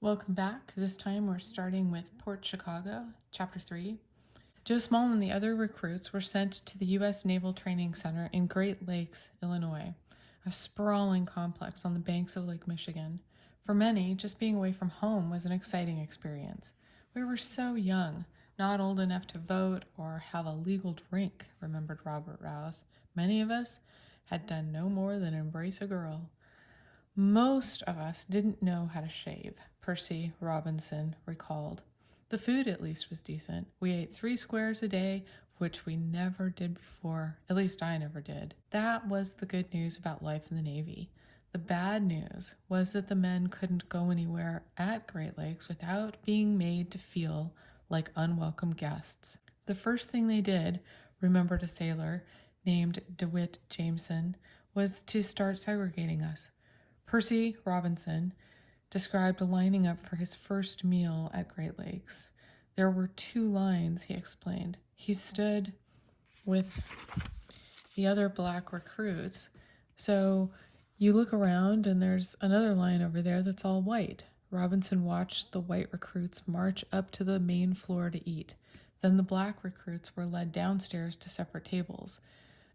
Welcome back. This time we're starting with Port Chicago, Chapter 3. Joe Small and the other recruits were sent to the U.S. Naval Training Center in Great Lakes, Illinois, a sprawling complex on the banks of Lake Michigan. For many, just being away from home was an exciting experience. We were so young, not old enough to vote or have a legal drink, remembered Robert Routh. Many of us had done no more than embrace a girl. Most of us didn't know how to shave, Percy Robinson recalled. The food, at least, was decent. We ate 3 squares a day, which we never did before. At least I never did. That was the good news about life in the Navy. The bad news was that the men couldn't go anywhere at Great Lakes without being made to feel like unwelcome guests. The first thing they did, remembered a sailor named DeWitt Jameson, was to start segregating us. Percy Robinson described lining up for his first meal at Great Lakes. There were 2 lines, he explained. He stood with the other black recruits. So you look around and there's another line over there that's all white. Robinson watched the white recruits march up to the main floor to eat. Then the black recruits were led downstairs to separate tables.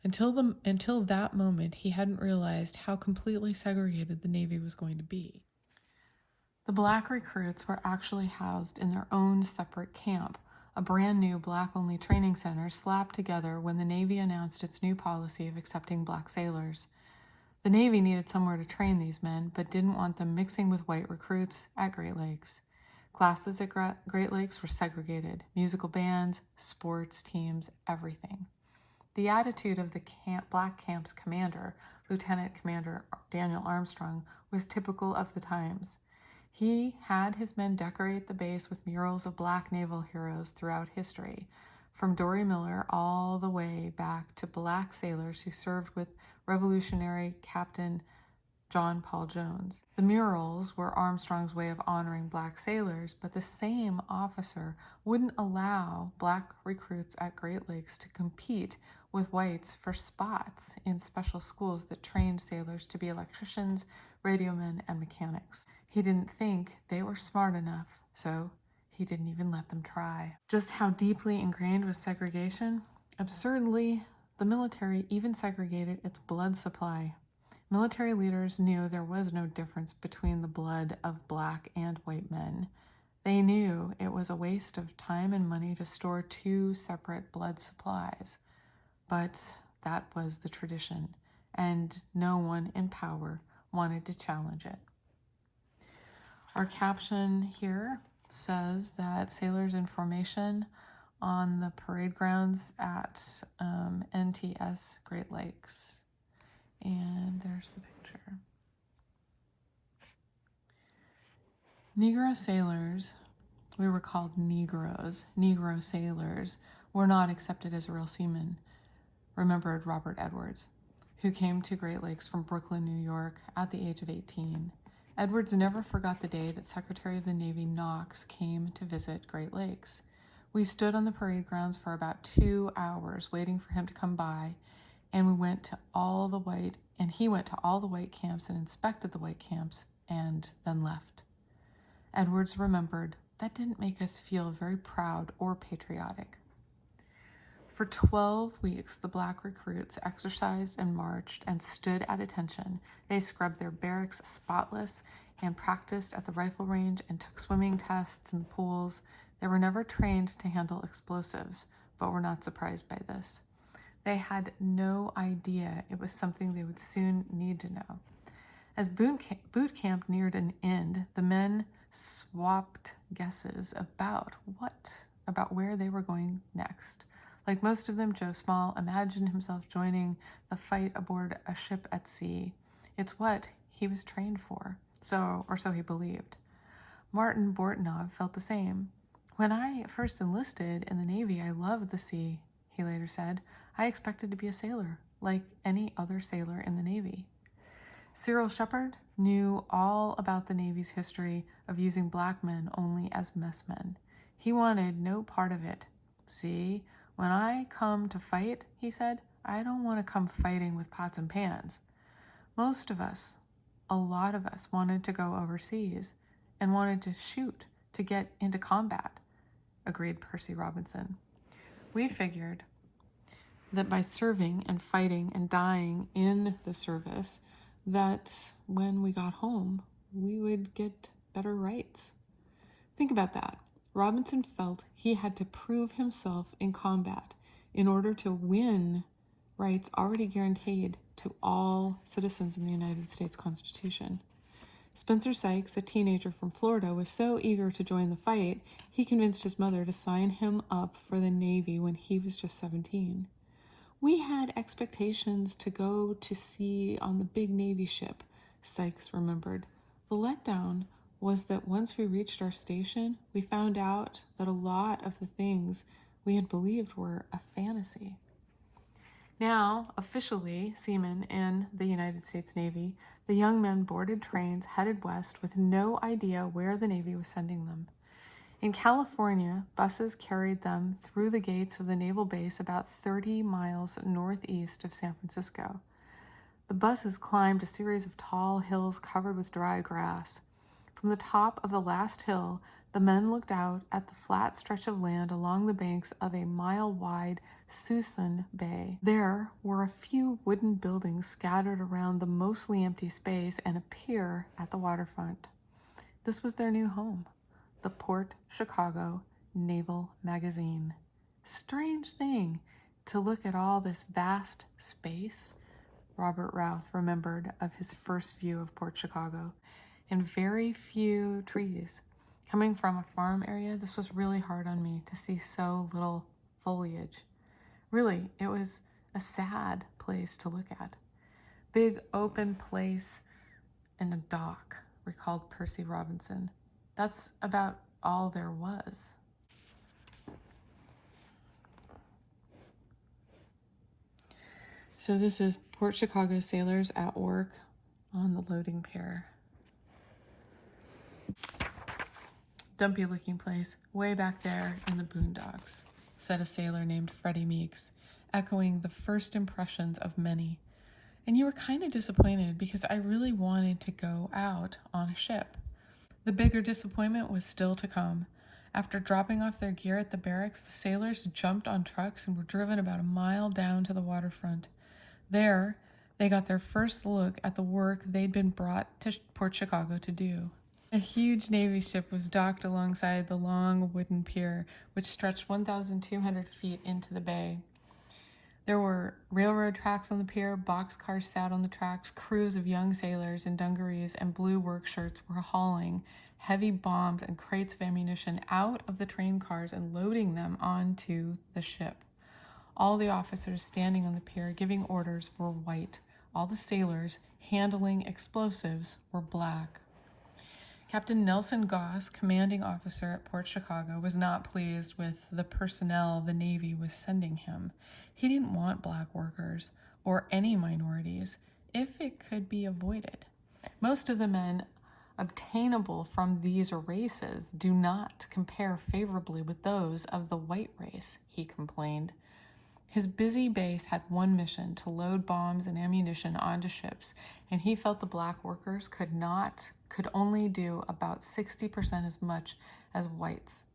Until that moment, he hadn't realized how completely segregated the Navy was going to be. The black recruits were actually housed in their own separate camp, a brand new black-only training center slapped together when the Navy announced its new policy of accepting black sailors. The Navy needed somewhere to train these men, but didn't want them mixing with white recruits at Great Lakes. Classes at Great Lakes were segregated: musical bands, sports teams, everything. The attitude of the Black Camp's commander, Lieutenant Commander Daniel Armstrong, was typical of the times. He had his men decorate the base with murals of black naval heroes throughout history, from Dory Miller all the way back to black sailors who served with Revolutionary Captain John Paul Jones. The murals were Armstrong's way of honoring black sailors, but the same officer wouldn't allow black recruits at Great Lakes to compete with whites for spots in special schools that trained sailors to be electricians, radiomen, and mechanics. He didn't think they were smart enough, so he didn't even let them try. Just how deeply ingrained was segregation? Absurdly, the military even segregated its blood supply. Military leaders knew there was no difference between the blood of black and white men. They knew it was a waste of time and money to store 2 separate blood supplies. But that was the tradition, and no one in power wanted to challenge it. Our caption here says that sailors in formation on the parade grounds at NTS Great Lakes. And there's the picture. Negro sailors, we were called Negroes, Negro sailors, were not accepted as real seamen, remembered Robert Edwards, who came to Great Lakes from Brooklyn, New York at the age of 18. Edwards never forgot the day that Secretary of the Navy Knox came to visit Great Lakes. We stood on the parade grounds for about 2 hours waiting for him to come by, and he went to all the white camps and inspected the white camps and then left. Edwards remembered, that didn't make us feel very proud or patriotic. For 12 weeks, the black recruits exercised and marched and stood at attention. They scrubbed their barracks spotless and practiced at the rifle range and took swimming tests in the pools. They were never trained to handle explosives, but were not surprised by this. They had no idea it was something they would soon need to know. As boot camp neared an end, the men swapped guesses about where they were going next. Like most of them, Joe Small imagined himself joining the fight aboard a ship at sea. It's what he was trained for, so he believed. Martin Bortnov felt the same. When I first enlisted in the Navy, I loved the sea, he later said. I expected to be a sailor, like any other sailor in the Navy. Cyril Shepard knew all about the Navy's history of using black men only as messmen. He wanted no part of it. See, when I come to fight, he said, I don't want to come fighting with pots and pans. Most of us, a lot of us, wanted to go overseas. and wanted to shoot to get into combat, agreed Percy Robinson. We figured that by serving and fighting and dying in the service, that when we got home, we would get better rights. Think about that. Robinson felt he had to prove himself in combat in order to win rights already guaranteed to all citizens in the United States Constitution. Spencer Sykes, a teenager from Florida, was so eager to join the fight, he convinced his mother to sign him up for the Navy when he was just 17. We had expectations to go to sea on the big Navy ship, Sykes remembered. The letdown was that once we reached our station, we found out that a lot of the things we had believed were a fantasy. Now, officially seamen in the United States Navy, the young men boarded trains headed west with no idea where the Navy was sending them. In California, buses carried them through the gates of the naval base about 30 miles northeast of San Francisco. The buses climbed a series of tall hills covered with dry grass. From the top of the last hill, the men looked out at the flat stretch of land along the banks of a mile-wide Suisun Bay. There were a few wooden buildings scattered around the mostly empty space and a pier at the waterfront. This was their new home, the Port Chicago Naval Magazine. Strange thing to look at all this vast space, Robert Routh remembered of his first view of Port Chicago, and very few trees. Coming from a farm area, this was really hard on me to see so little foliage. Really, it was a sad place to look at. Big open place and a dock, recalled Percy Robinson. That's about all there was. So this is Port Chicago sailors at work on the loading pier. Dumpy looking place, way back there in the boondocks, said a sailor named Freddie Meeks, echoing the first impressions of many. And you were kind of disappointed because I really wanted to go out on a ship. The bigger disappointment was still to come. After dropping off their gear at the barracks, the sailors jumped on trucks and were driven about a mile down to the waterfront. There, they got their first look at the work they'd been brought to Port Chicago to do. A huge Navy ship was docked alongside the long wooden pier, which stretched 1,200 feet into the bay. There were railroad tracks on the pier, boxcars sat on the tracks, crews of young sailors in dungarees and blue work shirts were hauling heavy bombs and crates of ammunition out of the train cars and loading them onto the ship. All the officers standing on the pier giving orders were white. All the sailors handling explosives were black. Captain Nelson Goss, commanding officer at Port Chicago, was not pleased with the personnel the Navy was sending him. He didn't want black workers or any minorities if it could be avoided. Most of the men obtainable from these races do not compare favorably with those of the white race, he complained. His busy base had one mission, to load bombs and ammunition onto ships, and he felt the black workers could only do about 60% as much as whites.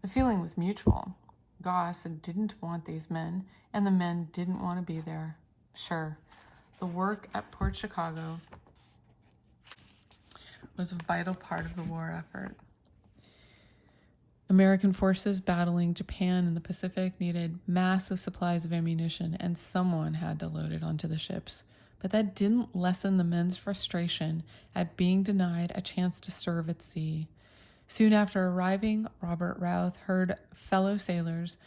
The feeling was mutual. Goss didn't want these men, and the men didn't want to be there. Sure, the work at Port Chicago was a vital part of the war effort. American forces battling Japan in the Pacific needed massive supplies of ammunition, and someone had to load it onto the ships. But that didn't lessen the men's frustration at being denied a chance to serve at sea. Soon after arriving, Robert Routh heard fellow sailors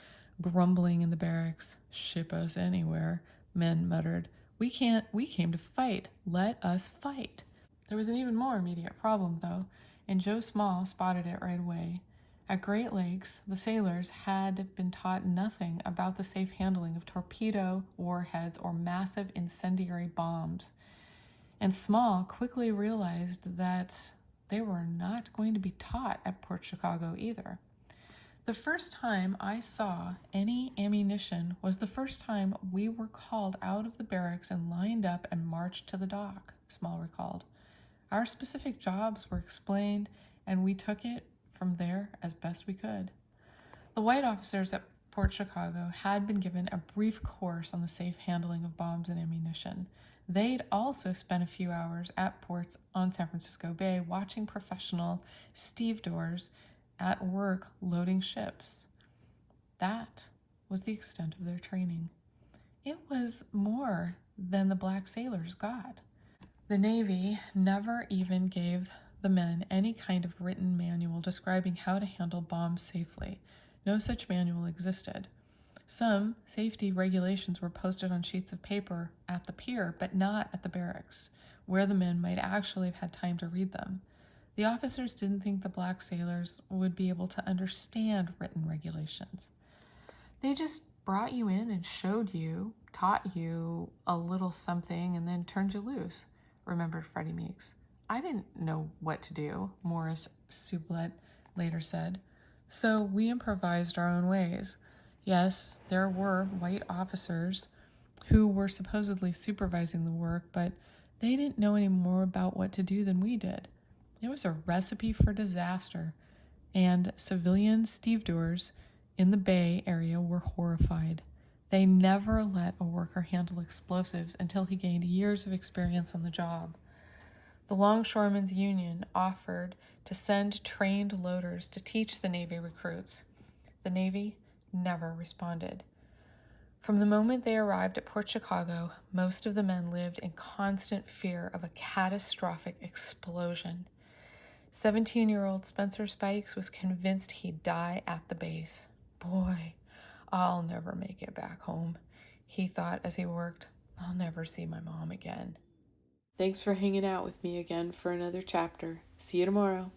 grumbling in the barracks. "Ship us anywhere," men muttered. We came to fight. Let us fight." There was an even more immediate problem, though, and Joe Small spotted it right away. At Great Lakes, the sailors had been taught nothing about the safe handling of torpedo warheads or massive incendiary bombs. And Small quickly realized that they were not going to be taught at Port Chicago either. The first time I saw any ammunition was the first time we were called out of the barracks and lined up and marched to the dock, Small recalled. Our specific jobs were explained, and we took it from there as best we could. The white officers at Fort Chicago had been given a brief course on the safe handling of bombs and ammunition. They'd also spent a few hours at ports on San Francisco Bay watching professional stevedores at work loading ships. That was the extent of their training. It was more than the black sailors got. The Navy never even gave the men any kind of written manual describing how to handle bombs safely. No such manual existed. Some safety regulations were posted on sheets of paper at the pier, but not at the barracks, where the men might actually have had time to read them. The officers didn't think the black sailors would be able to understand written regulations. They just brought you in and showed you, taught you a little something, and then turned you loose, remembered Freddie Meeks. I didn't know what to do, Morris Sublette later said. So we improvised our own ways. Yes, there were white officers who were supposedly supervising the work, but they didn't know any more about what to do than we did. It was a recipe for disaster, and civilian stevedores in the Bay Area were horrified. They never let a worker handle explosives until he gained years of experience on the job. The Longshoremen's Union offered to send trained loaders to teach the Navy recruits. The Navy never responded. From the moment they arrived at Port Chicago, most of the men lived in constant fear of a catastrophic explosion. 17-year-old Spencer Spikes was convinced he'd die at the base. Boy, I'll never make it back home, he thought as he worked. I'll never see my mom again. Thanks for hanging out with me again for another chapter. See you tomorrow.